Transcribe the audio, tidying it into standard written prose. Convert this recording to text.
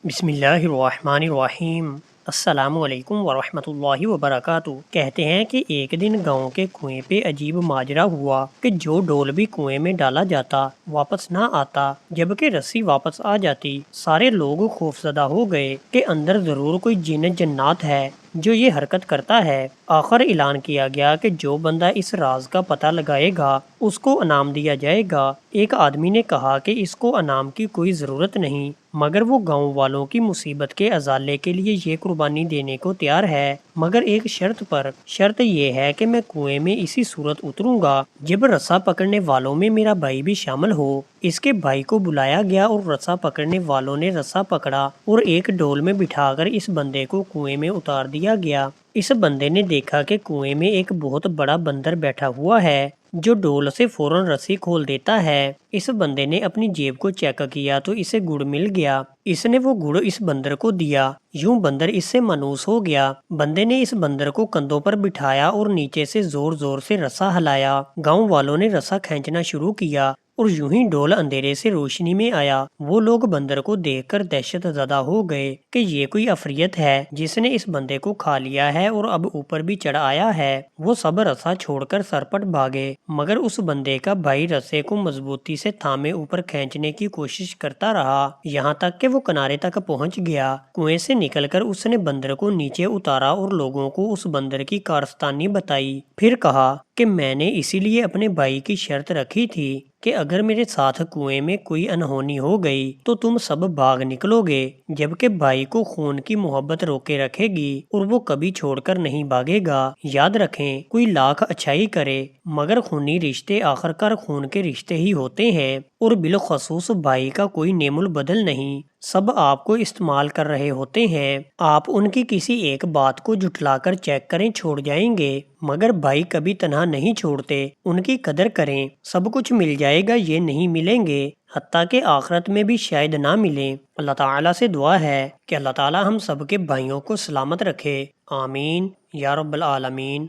بسم اللہ الرحمن الرحیم۔ السلام علیکم ورحمۃ اللہ وبرکاتہ۔ کہتے ہیں کہ ایک دن گاؤں کے کنویں پہ عجیب ماجرا ہوا کہ جو ڈول بھی کنویں میں ڈالا جاتا واپس نہ آتا، جبکہ رسی واپس آ جاتی۔ سارے لوگ خوفزدہ ہو گئے کہ اندر ضرور کوئی جن جنات ہے جو یہ حرکت کرتا ہے۔ آخر اعلان کیا گیا کہ جو بندہ اس راز کا پتہ لگائے گا اس کو انعام دیا جائے گا۔ ایک آدمی نے کہا کہ اس کو انعام کی کوئی ضرورت نہیں، مگر وہ گاؤں والوں کی مصیبت کے ازالے کے لیے یہ قربانی دینے کو تیار ہے، مگر ایک شرط پر۔ شرط یہ ہے کہ میں کنویں میں اسی صورت اتروں گا جب رسا پکڑنے والوں میں میرا بھائی بھی شامل ہو۔ اس کے بھائی کو بلایا گیا اور رسا پکڑنے والوں نے رسا پکڑا اور ایک ڈول میں بٹھا کر اس بندے کو کنویں میں اتار دیا گیا۔ اس بندے نے دیکھا کہ کنویں میں ایک بہت بڑا بندر بیٹھا ہوا ہے جو ڈول سے فوراً رسی کھول دیتا ہے۔ اس بندے نے اپنی جیب کو چیک کیا تو اسے گڑ مل گیا۔ اس نے وہ گڑ اس بندر کو دیا، یوں بندر اس سے مانوس ہو گیا۔ بندے نے اس بندر کو کندھوں پر بٹھایا اور نیچے سے زور زور سے رسا ہلایا۔ گاؤں والوں نے رسا کھینچنا شروع کیا اور یوں ہی ڈول اندھیرے سے روشنی میں آیا۔ وہ لوگ بندر کو دیکھ کر دہشت زدہ ہو گئے کہ یہ کوئی عفریت ہے جس نے اس بندے کو کھا لیا ہے اور اب اوپر بھی چڑھ آیا ہے۔ وہ سب رسا چھوڑ کر سرپٹ بھاگے، مگر اس بندے کا بھائی رسے کو مضبوطی سے تھامے اوپر کھینچنے کی کوشش کرتا رہا، یہاں تک کہ وہ کنارے تک پہنچ گیا۔ کنویں سے نکل کر اس نے بندر کو نیچے اتارا اور لوگوں کو اس بندر کی کارستانی بتائی۔ پھر کہا کہ میں نے اسی لیے اپنے بھائی کی شرط رکھی تھی کہ اگر میرے ساتھ کنویں میں کوئی انہونی ہو گئی تو تم سب بھاگ نکلو گے، جبکہ بھائی کو خون کی محبت روکے رکھے گی اور وہ کبھی چھوڑ کر نہیں بھاگے گا۔ یاد رکھیں، کوئی لاکھ اچھائی کرے مگر خونی رشتے آخرکار خون کے رشتے ہی ہوتے ہیں، اور بالخصوص بھائی کا کوئی نعم البدل نہیں۔ سب آپ کو استعمال کر رہے ہوتے ہیں، آپ ان کی کسی ایک بات کو جھٹلا کر چیک کریں چھوڑ جائیں گے، مگر بھائی کبھی تنہا نہیں چھوڑتے، ان کی قدر کریں۔ سب کچھ مل جائے گا یہ نہیں ملیں گے، حتیٰ کہ آخرت میں بھی شاید نہ ملیں۔ اللہ تعالیٰ سے دعا ہے کہ اللہ تعالیٰ ہم سب کے بھائیوں کو سلامت رکھے، آمین یا رب العالمین۔